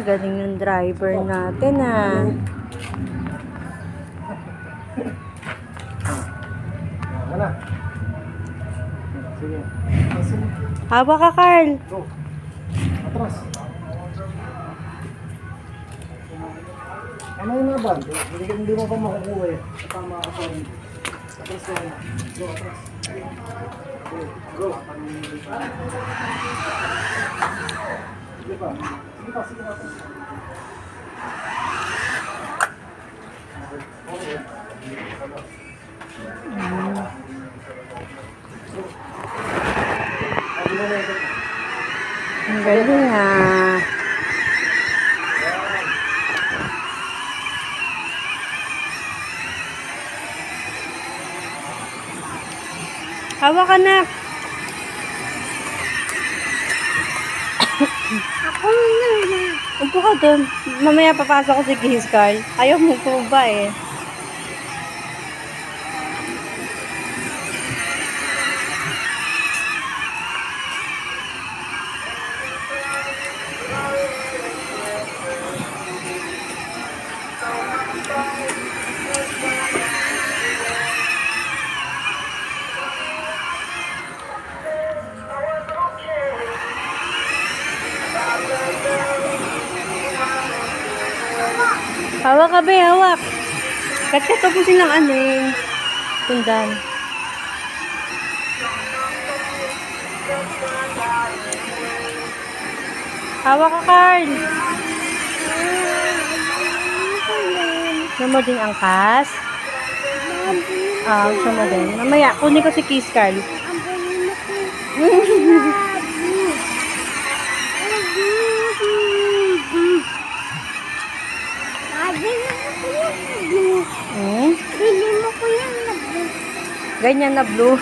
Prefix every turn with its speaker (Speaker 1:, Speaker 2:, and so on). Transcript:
Speaker 1: Galing ng driver natin ah.
Speaker 2: Wala. Sige.
Speaker 1: Hawak ka, Carl.
Speaker 2: Go. Atras. Ano yung mga band? Hindi mo pa makukuha eh. Tama ka pa rin. Atras ka na. Go, atras. Go. Sige pa. Sige pa, sige pa.
Speaker 1: Ang galing ah. Hawak ka na.
Speaker 3: Ako na.
Speaker 1: Upo ka doon. Mamaya papasok ko si Kiss Carl. Ayaw mo po ba eh. Hawak ka ba, hawak. Kasi tapusin lang ano yung tundan. Hawak ka, Carl. Gusto mo din angkas? Gusto mo din. Mamaya, kunin ko si Kiss Carl.
Speaker 3: Bili mo ko yan.
Speaker 1: Ganyan na blue.